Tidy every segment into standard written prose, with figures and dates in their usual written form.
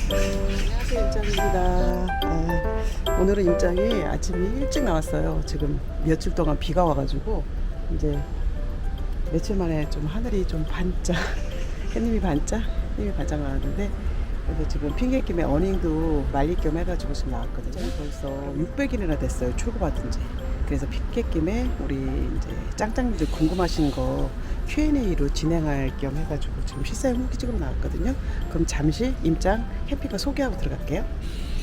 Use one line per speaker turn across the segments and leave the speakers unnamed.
안녕하세요, 임장입니다. 오늘은 임장이 아침이 일찍 나왔어요. 지금 며칠 동안 비가 와가지고 이제 며칠 만에 좀 하늘이 좀 반짝 햇님이 반짝 나왔는데, 그래서 지금 핑계김에 어닝도 말릴 겸 해가지고 지금 나왔거든요. 벌써 600일이나 됐어요, 출고받은 지. 그래서 핑계김에 우리 이제 짱짱님들 궁금하신 거 Q&A로 진행할 겸 해가지고 지금 실사용 후기직으로 나왔거든요. 그럼 잠시 임장 캠핑카 소개하고 들어갈게요.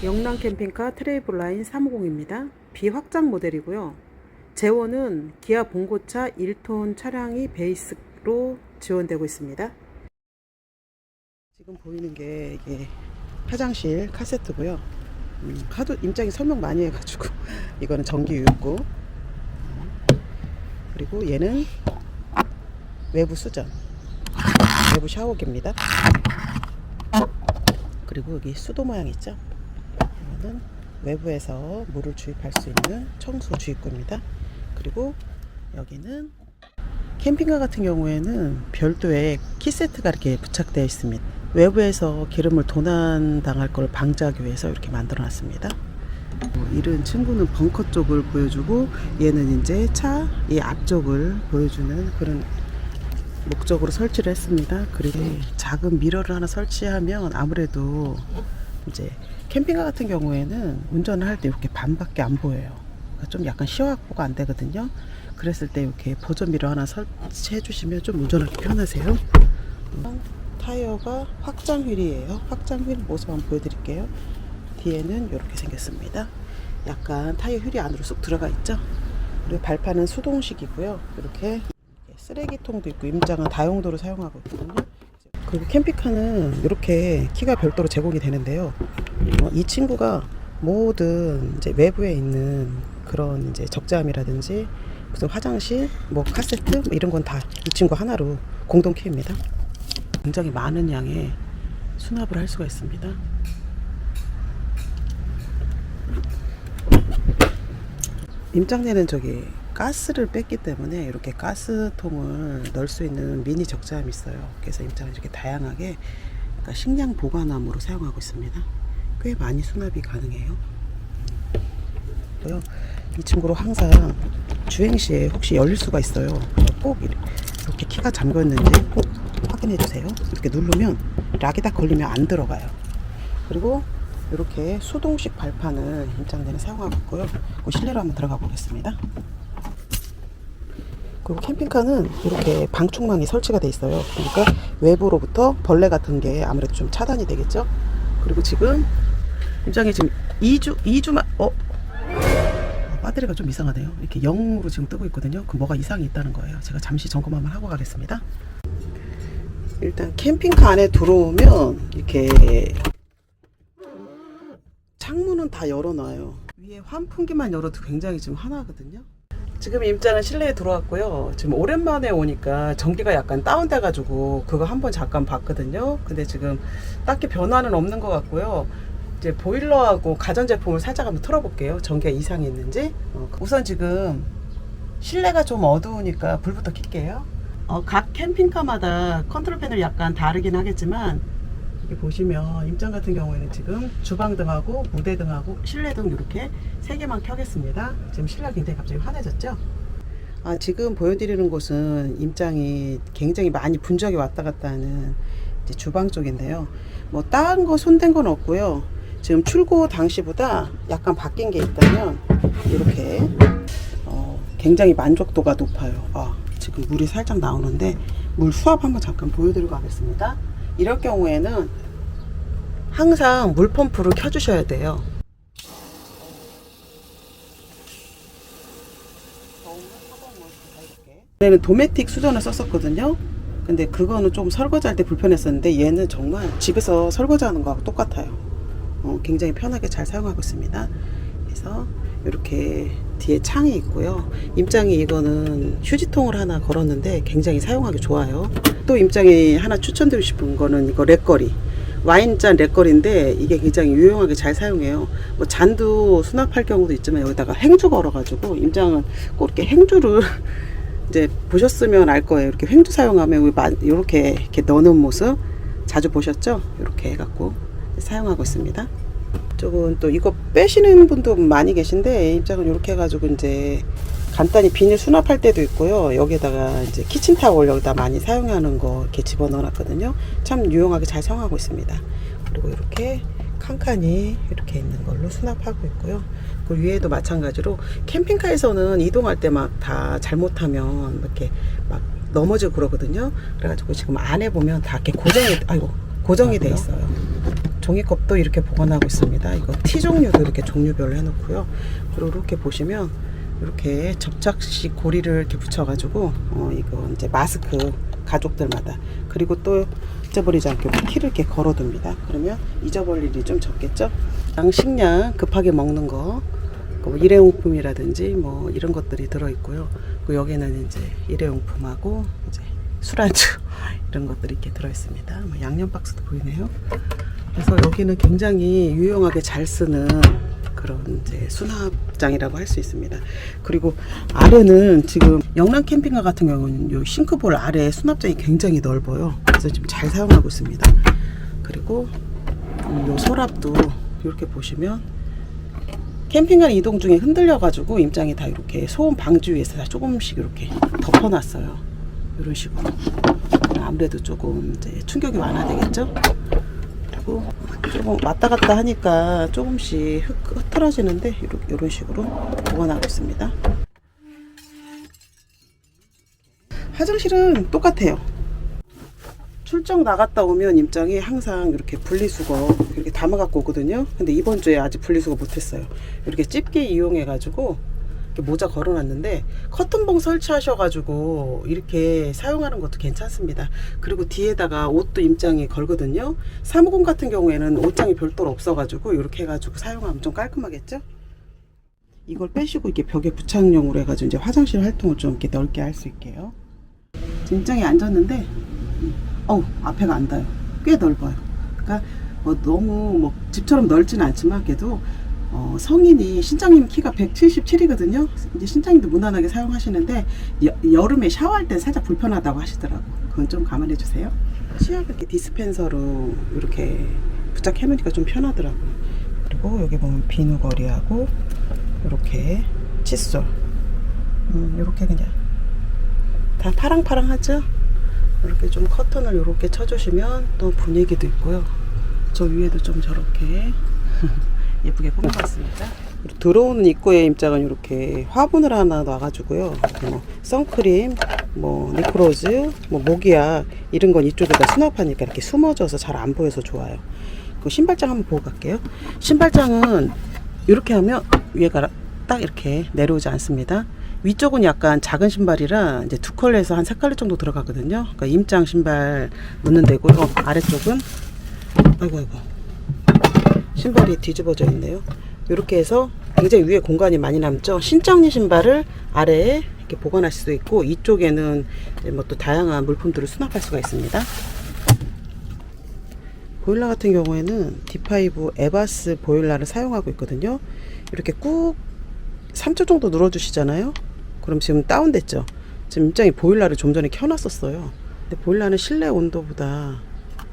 영랑 캠핑카 트레이블 라인 350입니다. 비확장 모델이고요. 제원은 기아 봉고차 1톤 차량이 베이스로 지원되고 있습니다. 지금 보이는 게 이게 화장실 카세트고요. 하도 임장이 설명 많이 해가지고 이거는 전기 유입구, 그리고 얘는 외부 수전, 외부 샤워기입니다. 그리고 여기 수도 모양 있죠? 이거는 외부에서 물을 주입할 수 있는 청소 주입구입니다. 그리고 여기는 캠핑카 같은 경우에는 별도의 키세트가 이렇게 부착되어 있습니다. 외부에서 기름을 도난당할 걸 방지하기 위해서 이렇게 만들어 놨습니다. 이런 친구는 벙커 쪽을 보여주고, 얘는 이제 차 이 앞쪽을 보여주는 그런 목적으로 설치를 했습니다. 그리고 작은 미러를 하나 설치하면 아무래도 이제 캠핑카 같은 경우에는 운전을 할 때 이렇게 반밖에 안 보여요. 그러니까 좀 약간 시야 확보가 안 되거든요. 그랬을 때 이렇게 보조 미러 하나 설치해 주시면 좀 운전하기 편하세요. 타이어가 확장 휠이에요. 확장 휠 모습 한번 보여드릴게요. 뒤에는 이렇게 생겼습니다. 약간 타이어 휠이 안으로 쑥 들어가 있죠. 그리고 발판은 수동식이고요. 이렇게 쓰레기통도 있고, 임장은 다용도로 사용하고 있거든요. 그리고 캠핑카는 이렇게 키가 별도로 제공이 되는데요. 이 친구가 모든 이제 외부에 있는 그런 이제 적재함이라든지 무슨 화장실, 뭐 카세트 뭐 이런 건 다 이 친구 하나로 공동 키입니다. 굉장히 많은 양의 수납을 할 수가 있습니다. 임장내는 저기 가스를 뺐기 때문에 이렇게 가스통을 넣을 수 있는 미니 적재함이 있어요. 그래서 임장은 이렇게 다양하게, 그러니까 식량 보관함으로 사용하고 있습니다. 꽤 많이 수납이 가능해요. 이 친구로 항상 주행 시에 혹시 열릴 수가 있어요. 꼭 이렇게 키가 잠겨 있는지 꼭 확인해 주세요. 이렇게 누르면 락이 딱 걸리면 안 들어가요. 그리고 이렇게 수동식 발판을 임장내는 사용하고 있고요. 실내로 한번 들어가 보겠습니다. 그리고 캠핑카는 이렇게 방충망이 설치가 돼 있어요. 그러니까 외부로부터 벌레 같은 게 아무래도 좀 차단이 되겠죠. 그리고 지금 임장이 지금 2주만 배터리가 좀 이상하네요. 이렇게 0으로 지금 뜨고 있거든요. 그 뭐가 이상이 있다는 거예요. 제가 잠시 점검 한번 하고 가겠습니다. 일단 캠핑카 안에 들어오면 이렇게 창문은 다 열어놔요. 위에 환풍기만 열어도 굉장히 지금 환하거든요. 지금 임장은 실내에 들어왔고요. 지금 오랜만에 오니까 전기가 약간 다운돼가지고 그거 한번 잠깐 봤거든요. 근데 지금 딱히 변화는 없는 것 같고요. 이제 보일러하고 가전제품을 살짝 한번 틀어볼게요. 전기가 이상이 있는지. 우선 지금 실내가 좀 어두우니까 불부터 켤게요. 각 캠핑카마다 컨트롤 패널이 약간 다르긴 하겠지만, 이렇게 보시면 임장 같은 경우에는 지금 주방등하고 무대등하고 실내등 이렇게 3개만 켜겠습니다. 지금 실내가 굉장히 갑자기 환해졌죠? 지금 보여드리는 곳은 임장이 굉장히 많이 분주하게 왔다 갔다 하는 이제 주방 쪽인데요. 뭐 다른 거 손댄 건 없고요. 지금 출고 당시보다 약간 바뀐 게 있다면 이렇게 굉장히 만족도가 높아요. 지금 물이 살짝 나오는데 물 수압 한번 잠깐 보여드리고 가겠습니다. 이럴 경우에는 항상 물펌프를 켜주셔야 돼요. 얘는 도메틱 수전을 썼었거든요. 근데 그거는 좀 설거지할 때 불편했었는데, 얘는 정말 집에서 설거지하는 거하고 똑같아요. 굉장히 편하게 잘 사용하고 있습니다. 그래서 이렇게 뒤에 창이 있고요. 임장이 이거는 휴지통을 하나 걸었는데 굉장히 사용하기 좋아요. 또 임장이 하나 추천드리고 싶은 거는 이거 렉거리, 와인잔 렉거리인데 이게 굉장히 유용하게 잘 사용해요. 뭐 잔도 수납할 경우도 있지만 여기다가 행주 걸어가지고, 임장은 꼭 이렇게 행주를 이제 보셨으면 알 거예요. 이렇게 행주 사용하면 이렇게 넣는 모습 자주 보셨죠? 이렇게 해갖고 사용하고 있습니다. 조금 또 이거 빼시는 분도 많이 계신데 입장은 이렇게 해가지고 이제 간단히 비닐 수납할 때도 있고요. 여기다가 이제 키친타월 여기다 많이 사용하는 거 이렇게 집어넣어놨거든요. 참 유용하게 잘 사용하고 있습니다. 그리고 이렇게 칸칸이 이렇게 있는 걸로 수납하고 있고요. 그 위에도 마찬가지로 캠핑카에서는 이동할 때 막 다 잘못하면 이렇게 막 넘어지고 그러거든요. 그래가지고 지금 안에 보면 다 이렇게 고정이 돼 있어요. 종이컵도 이렇게 보관하고 있습니다. 이거 티 종류도 이렇게 종류별로 해놓고요. 그리고 이렇게 보시면 이렇게 접착식 고리를 이렇게 붙여가지고 이거 이제 마스크 가족들마다, 그리고 또 잊어버리지 않게 키를 이렇게 걸어둡니다. 그러면 잊어버릴 일이 좀 적겠죠. 식량 급하게 먹는 거, 일회용품이라든지 뭐 이런 것들이 들어있고요. 그 여기는 이제 일회용품하고 이제 술안주 이런 것들이 이렇게 들어있습니다. 뭐 양념 박스도 보이네요. 그래서 여기는 굉장히 유용하게 잘 쓰는 그런 이제 수납장이라고 할 수 있습니다. 그리고 아래는 지금 영남 캠핑카 같은 경우는 요 싱크볼 아래 수납장이 굉장히 넓어요. 그래서 지금 잘 사용하고 있습니다. 그리고 요 서랍도 이렇게 보시면 캠핑카 이동 중에 흔들려 가지고 임장이 다 이렇게 소음 방지 위해서 다 조금씩 이렇게 덮어놨어요. 이런 식으로. 아무래도 조금 이제 충격이 완화되겠죠. 그리고 조금 왔다 갔다 하니까 조금씩 흐트러지는데 이런 식으로 보관하고 있습니다. 화장실은 똑같아요. 출장 나갔다 오면 임장이 항상 이렇게 분리수거 이렇게 담아 갖고 오거든요. 근데 이번 주에 아직 분리수거 못했어요. 이렇게 집게 이용해 가지고 모자 걸어놨는데 커튼봉 설치하셔가지고 이렇게 사용하는 것도 괜찮습니다. 그리고 뒤에다가 옷도 임장이 걸거든요. 사무공 같은 경우에는 옷장이 별도로 없어가지고 이렇게 해가지고 사용하면 좀 깔끔하겠죠. 이걸 빼시고 이렇게 벽에 부착용으로 해가지고 이제 화장실 활동을 좀 이렇게 넓게 할 수 있게요. 임장이 앉았는데 앞에가 안 닿아요. 꽤 넓어요. 그러니까 너무 집처럼 넓지는 않지만 그래도 성인이 신장님 키가 177이거든요. 이제 신장님도 무난하게 사용하시는데 여름에 샤워할 때 살짝 불편하다고 하시더라고. 그건 좀 감안해 주세요. 치약 이렇게 디스펜서로 이렇게 부착해 놓으니까 좀 편하더라고요. 그리고 여기 보면 비누거리하고 이렇게 칫솔, 이렇게 그냥 다 파랑파랑하죠. 이렇게 좀 커튼을 이렇게 쳐주시면 또 분위기도 있고요. 저 위에도 좀 저렇게 예쁘게 꾸며봤습니다. 들어오는 입구에 임장은 이렇게 화분을 하나 놔가지고요. 선크림, 니크로즈, 모기약 이런 건 이쪽에다 수납하니까 이렇게 숨어져서 잘 안 보여서 좋아요. 그 신발장 한번 보고 갈게요. 신발장은 이렇게 하면 위에가 딱 이렇게 내려오지 않습니다. 위쪽은 약간 작은 신발이라 이제 2컬러에서 한 3컬러 정도 들어가거든요. 그러니까 임장 신발 넣는 데고요. 아래쪽은 아이고 신발이 뒤집어져 있네요. 이렇게 해서 굉장히 위에 공간이 많이 남죠. 신장리 신발을 아래에 이렇게 보관할 수도 있고 이쪽에는 또 다양한 물품들을 수납할 수가 있습니다. 보일러 같은 경우에는 D5 에바스 보일러를 사용하고 있거든요. 이렇게 꾹 3초 정도 눌러주시잖아요. 그럼 지금 다운됐죠. 지금 임장이 보일러를 좀 전에 켜놨었어요. 근데 보일러는 실내 온도보다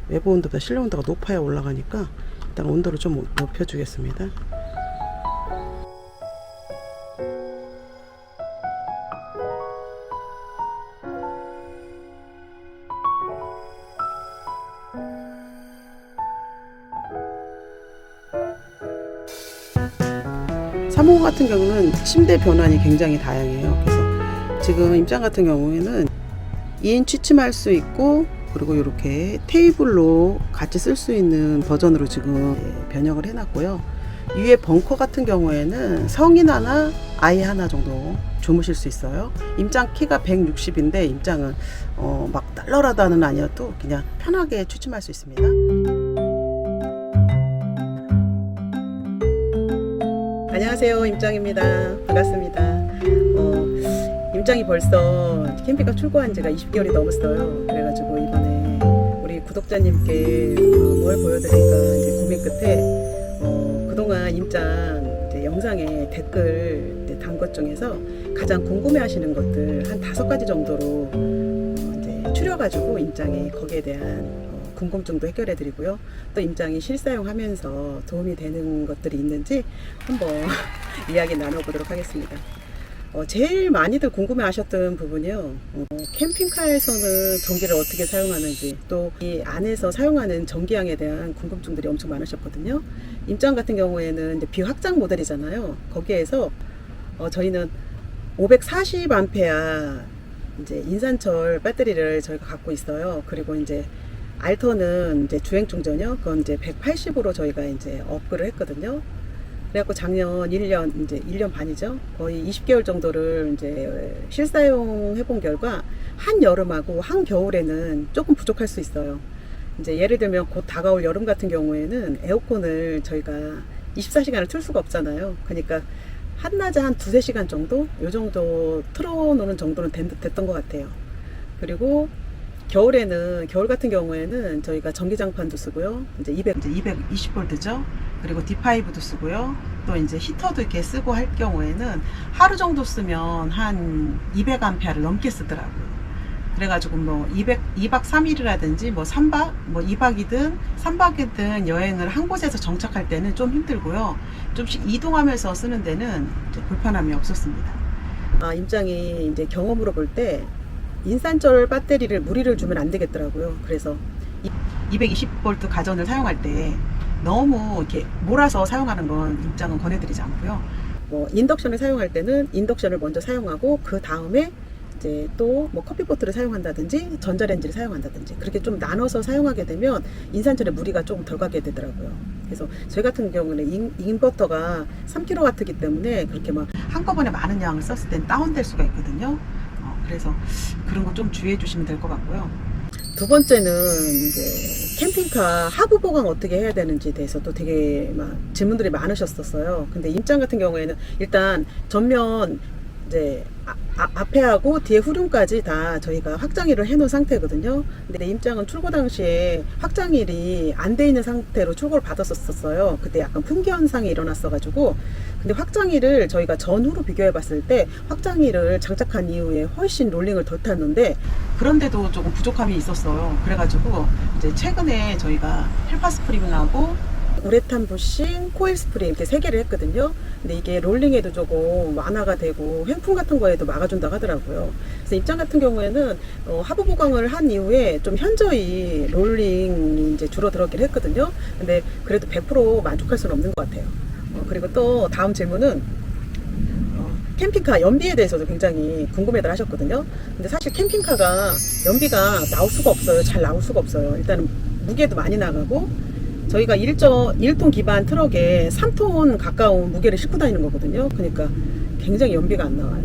외부 온도보다 실내 온도가 높아야 올라가니까 일단 온도를 좀 높여주겠습니다. 사무공 같은 경우는 침대 변환이 굉장히 다양해요. 그래서 지금 임장 같은 경우에는 2인 취침할 수 있고 그리고 이렇게 테이블로 같이 쓸 수 있는 버전으로 지금 변형을 해놨고요. 위에 벙커 같은 경우에는 성인 하나, 아이 하나 정도 주무실 수 있어요. 임장 키가 160인데 임장은 막 널널하다는 아니어도 그냥 편하게 취침할 수 있습니다. 안녕하세요, 임장입니다. 반갑습니다. 임장이 벌써 캠핑카 출고한 지가 20개월이 넘었어요. 그래가지고 이번에 우리 구독자님께 뭘 보여드릴까 이제 고민 끝에 그동안 임장 이제 영상에 댓글 단 것 중에서 가장 궁금해하시는 것들 한 5가지 정도로 이제 추려가지고 임장이 거기에 대한 궁금증도 해결해 드리고요. 또 임장이 실사용하면서 도움이 되는 것들이 있는지 한번 이야기 나눠보도록 하겠습니다. 제일 많이들 궁금해 하셨던 부분이요. 캠핑카에서는 전기를 어떻게 사용하는지, 또 이 안에서 사용하는 전기양에 대한 궁금증들이 엄청 많으셨거든요. 임장 같은 경우에는 이제 비확장 모델이잖아요. 거기에서 저희는 540A 이제 인산철 배터리를 저희가 갖고 있어요. 그리고 이제 알터는 이제 주행 충전이요. 그건 이제 180으로 저희가 이제 업그를 했거든요. 그래갖고 작년 1년 반이죠. 거의 20개월 정도를 이제 실사용 해본 결과 한여름하고 한겨울에는 조금 부족할 수 있어요. 이제 예를 들면 곧 다가올 여름 같은 경우에는 에어컨을 저희가 24시간을 틀 수가 없잖아요. 그러니까 한낮에 한 2-3시간 정도? 요 정도 틀어놓는 정도는 됐던 것 같아요. 그리고 겨울 같은 경우에는 저희가 전기장판도 쓰고요. 이제 220V죠. 그리고 D5도 쓰고요. 또 이제 히터도 이렇게 쓰고 할 경우에는 하루 정도 쓰면 한 200A를 넘게 쓰더라고요. 그래가지고 뭐 2박 3일이라든지 뭐 3박, 뭐 2박이든 3박이든 여행을 한 곳에서 정착할 때는 좀 힘들고요. 좀씩 이동하면서 쓰는 데는 불편함이 없었습니다. 임장이 이제 경험으로 볼 때 인산철 배터리를 무리를 주면 안 되겠더라고요. 그래서 220V 가전을 사용할 때 너무 이렇게 몰아서 사용하는 건 임장은 권해드리지 않고요. 뭐 인덕션을 사용할 때는 인덕션을 먼저 사용하고 그 다음에 이제 또 뭐 커피포트를 사용한다든지 전자레인지를 사용한다든지 그렇게 좀 나눠서 사용하게 되면 인산철에 무리가 조금 덜 가게 되더라고요. 그래서 저희 같은 경우는 인버터가 3kW이기 때문에 그렇게 막 한꺼번에 많은 양을 썼을 땐 다운될 수가 있거든요. 그래서 그런 거 좀 주의해 주시면 될 것 같고요. 두 번째는 이제 캠핑카 하부 보강 어떻게 해야 되는지에 대해서도 되게 막 질문들이 많으셨었어요. 근데 임장 같은 경우에는 일단 전면 이제 앞에 하고 뒤에 후륜까지 다 저희가 확장일을 해놓은 상태거든요. 근데 임장은 출고 당시에 확장일이 안 돼 있는 상태로 출고를 받았었어요. 그때 약간 품귀 현상이 일어났어가지고, 근데 확장일을 저희가 전후로 비교해 봤을 때 확장일을 장착한 이후에 훨씬 롤링을 덜 탔는데, 그런데도 조금 부족함이 있었어요. 그래가지고 이제 최근에 저희가 헬파 스프링하고 우레탄 부싱, 코일 스프링 이렇게 3개를 했거든요. 근데 이게 롤링에도 조금 완화가 되고 횡풍 같은 거에도 막아준다고 하더라고요. 그래서 입장 같은 경우에는 하부 보강을 한 이후에 좀 현저히 롤링이 이제 줄어들었긴 했거든요. 근데 그래도 100% 만족할 수는 없는 것 같아요. 그리고 또 다음 질문은 캠핑카 연비에 대해서도 굉장히 궁금해들 하셨거든요. 근데 사실 캠핑카가 연비가 나올 수가 없어요. 잘 나올 수가 없어요. 일단은 무게도 많이 나가고, 저희가 1톤 기반 트럭에 3톤 가까운 무게를 싣고 다니는 거거든요. 그러니까 굉장히 연비가 안 나와요.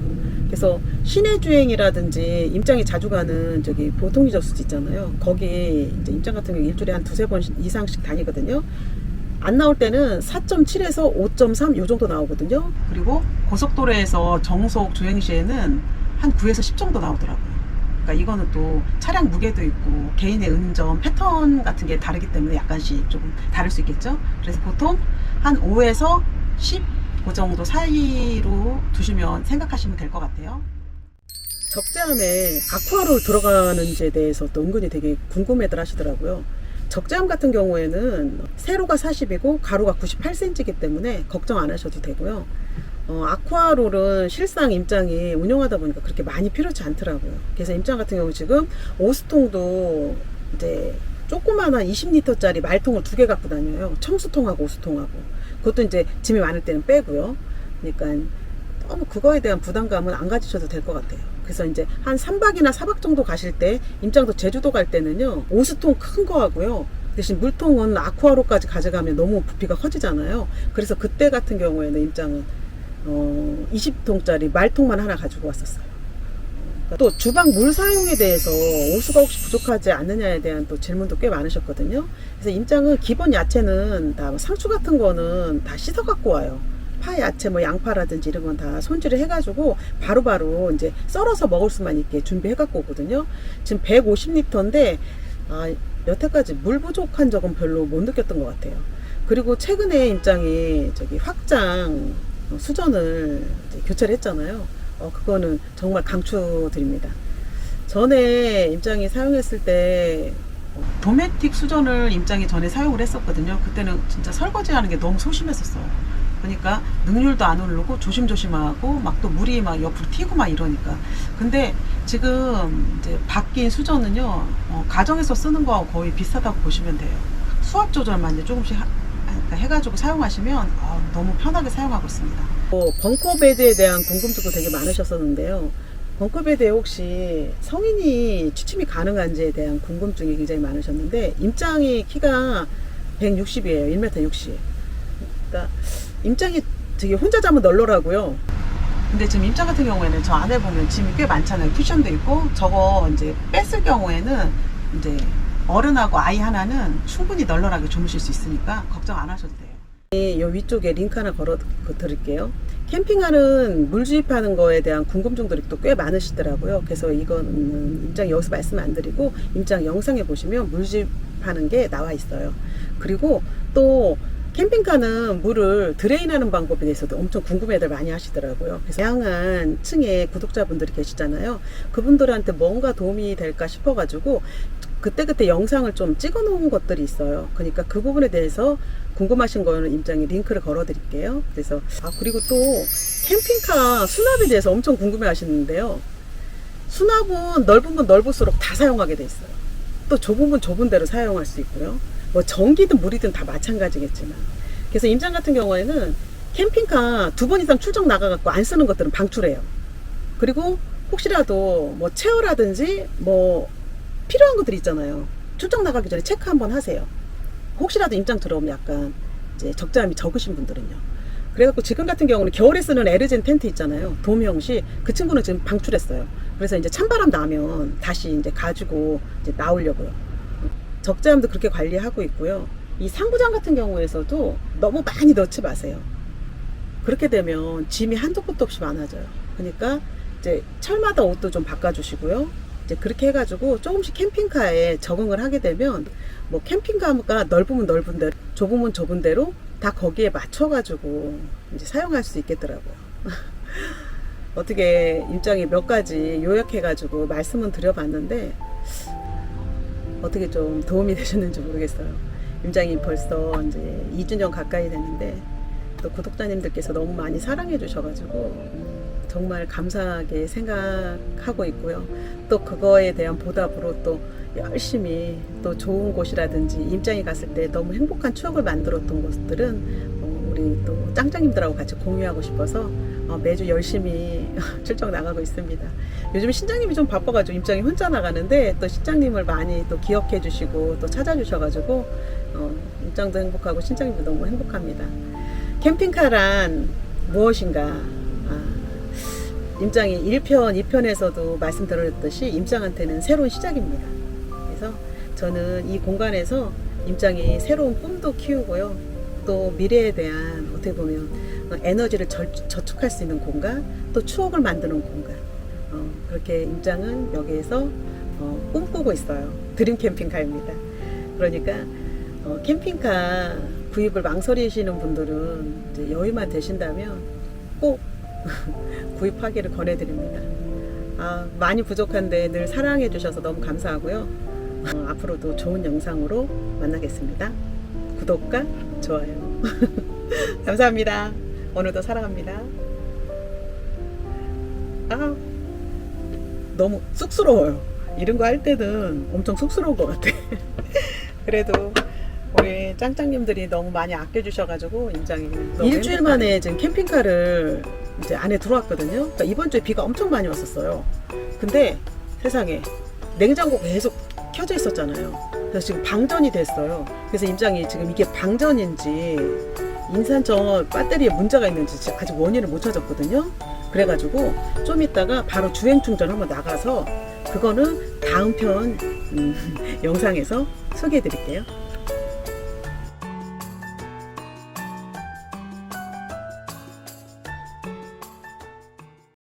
그래서 시내 주행이라든지 임장이 자주 가는 저기 보통 유저수 있잖아요. 거기 이제 임장 같은 경우 일주일에 한 2-3번 이상씩 다니거든요. 안 나올 때는 4.7에서 5.3 요 정도 나오거든요. 그리고 고속도로에서 정속 주행 시에는 한 9에서 10 정도 나오더라고요. 그러니까 이거는 또 차량 무게도 있고 개인의 운전 패턴 같은 게 다르기 때문에 약간씩 조금 다를 수 있겠죠. 그래서 보통 한 5에서 10 그 정도 사이로 두시면 생각하시면 될 것 같아요. 적재함에 아쿠아로 들어가는지에 대해서 또 은근히 되게 궁금해들 하시더라고요. 적재함 같은 경우에는 세로가 40이고 가로가 98cm이기 때문에 걱정 안 하셔도 되고요. 아쿠아롤은 실상 임장이 운영하다 보니까 그렇게 많이 필요치 않더라고요. 그래서 임장 같은 경우 지금 오수통도 이제 조그마한 20리터짜리 말통을 2개 갖고 다녀요. 청수통하고 오수통하고. 그것도 이제 짐이 많을 때는 빼고요. 그러니까 너무 그거에 대한 부담감은 안 가지셔도 될 것 같아요. 그래서 이제 한 3박이나 4박 정도 가실 때, 임장도 제주도 갈 때는요, 오수통 큰 거 하고요. 대신 물통은 아쿠아로까지 가져가면 너무 부피가 커지잖아요. 그래서 그때 같은 경우에는 임장은 20통짜리 말통만 하나 가지고 왔었어요. 또 주방 물 사용에 대해서 오수가 혹시 부족하지 않느냐에 대한 또 질문도 꽤 많으셨거든요. 그래서 임장은 기본 야채는 다 상추 같은 거는 다 씻어 갖고 와요. 파 야채 뭐 양파라든지 이런 건 다 손질을 해가지고 바로바로 이제 썰어서 먹을 수만 있게 준비해 갖고 오거든요. 지금 150리터인데 여태까지 물 부족한 적은 별로 못 느꼈던 것 같아요. 그리고 최근에 임장이 저기 확장 수전을 이제 교체를 했잖아요. 그거는 정말 강추드립니다. 전에 임장이 사용했을 때 도메틱 수전을 임장이 전에 사용을 했었거든요. 그때는 진짜 설거지하는 게 너무 소심했었어요. 그러니까 능률도 안 오르고 조심조심하고 막 또 물이 막 옆으로 튀고 막 이러니까. 근데 지금 이제 바뀐 수전은요, 가정에서 쓰는 거하고 거의 비슷하다고 보시면 돼요. 수압 조절만 이제 조금씩 그러니까 해가지고 사용하시면 너무 편하게 사용하고 있습니다. 벙커베드에 대한 궁금증도 되게 많으셨었는데요. 벙커베드에 혹시 성인이 취침이 가능한지에 대한 궁금증이 굉장히 많으셨는데, 임장이 키가 160이에요. 1m 60. 그러니까 임장이 되게 혼자 자면 널널하고요. 근데 지금 임장 같은 경우에는 저 안에 보면 짐이 꽤 많잖아요. 쿠션도 있고. 저거 이제 뺐을 경우에는 이제 어른하고 아이 하나는 충분히 널널하게 주무실 수 있으니까 걱정 안 하셔도 돼요. 이 위쪽에 링크 하나 걸어 드릴게요. 캠핑하는 물 주입하는 거에 대한 궁금증들이 또 꽤 많으시더라고요. 그래서 이거는 임장 여기서 말씀 안 드리고 임장 영상에 보시면 물 주입하는 게 나와 있어요. 그리고 또 캠핑카는 물을 드레인하는 방법에 대해서도 엄청 궁금해들 많이 하시더라고요. 그래서 다양한 층의 구독자분들이 계시잖아요. 그분들한테 뭔가 도움이 될까 싶어가지고 그때그때 영상을 좀 찍어 놓은 것들이 있어요. 그러니까 그 부분에 대해서 궁금하신 거는 임장에 링크를 걸어 드릴게요. 그래서 그리고 또 캠핑카 수납에 대해서 엄청 궁금해 하시는데요. 수납은 넓으면 넓을수록 다 사용하게 돼 있어요. 또 좁으면 좁은 대로 사용할 수 있고요. 뭐 전기든 물이든 다 마찬가지겠지만. 그래서 임장 같은 경우에는 캠핑카 2번 이상 출장 나가갖고 안 쓰는 것들은 방출해요. 그리고 혹시라도 뭐 체어라든지 뭐 필요한 것들 있잖아요. 출장 나가기 전에 체크 한번 하세요. 혹시라도 임장 들어오면 약간 이제 적재함이 적으신 분들은요. 그래갖고 지금 같은 경우는 겨울에 쓰는 에르젠 텐트 있잖아요. 돔 형식. 그 친구는 지금 방출했어요. 그래서 이제 찬바람 나면 다시 이제 가지고 이제 나오려고요. 적재함도 그렇게 관리하고 있고요. 이 상부장 같은 경우에서도 너무 많이 넣지 마세요. 그렇게 되면 짐이 한도 끝도 없이 많아져요. 그러니까 이제 철마다 옷도 좀 바꿔주시고요. 이제 그렇게 해가지고 조금씩 캠핑카에 적응을 하게 되면 뭐 캠핑카가 넓으면 넓은 대로, 좁으면 좁은 대로 다 거기에 맞춰가지고 이제 사용할 수 있겠더라고요. 어떻게 임장이 몇 가지 요약해가지고 말씀은 드려봤는데 어떻게 좀 도움이 되셨는지 모르겠어요. 임장이 벌써 이제 2주년 가까이 됐는데 또 구독자님들께서 너무 많이 사랑해 주셔가지고 정말 감사하게 생각하고 있고요. 또 그거에 대한 보답으로 또 열심히 또 좋은 곳이라든지 임장이 갔을 때 너무 행복한 추억을 만들었던 곳들은 우리 또 짱짱님들하고 같이 공유하고 싶어서 매주 열심히 출장 나가고 있습니다. 요즘 신장님이 좀 바빠가지고 임장이 혼자 나가는데 또 신장님을 많이 또 기억해 주시고 또 찾아주셔가지고 임장도 행복하고 신장님도 너무 행복합니다. 캠핑카란 무엇인가? 임장이 1편, 2편에서도 말씀드렸듯이 임장한테는 새로운 시작입니다. 그래서 저는 이 공간에서 임장이 새로운 꿈도 키우고요. 또 미래에 대한 어떻게 보면 에너지를 저축할 수 있는 공간, 또 추억을 만드는 공간. 그렇게 임장은 여기에서 꿈꾸고 있어요. 드림 캠핑카입니다. 그러니까 캠핑카 구입을 망설이시는 분들은 이제 여유만 되신다면 꼭 구입하기를 권해드립니다. 많이 부족한데 늘 사랑해 주셔서 너무 감사하고요. 앞으로도 좋은 영상으로 만나겠습니다. 구독과 좋아요 감사합니다. 오늘도 사랑합니다. 너무 쑥스러워요. 이런 거 할 때는 엄청 쑥스러운 것 같아. 그래도 우리 짱짱님들이 너무 많이 아껴주셔가지고 임장이 일주일 만에 지금 캠핑카를 이제 안에 들어왔거든요. 그러니까 이번 주에 비가 엄청 많이 왔었어요. 근데 세상에 냉장고가 계속 켜져 있었잖아요. 그래서 지금 방전이 됐어요. 그래서 임장이 지금 이게 방전인지 인산철 배터리에 문제가 있는지 아직 원인을 못 찾았거든요. 그래가지고 좀 이따가 바로 주행 충전 한번 나가서 그거는 다음 편 영상에서 소개해 드릴게요.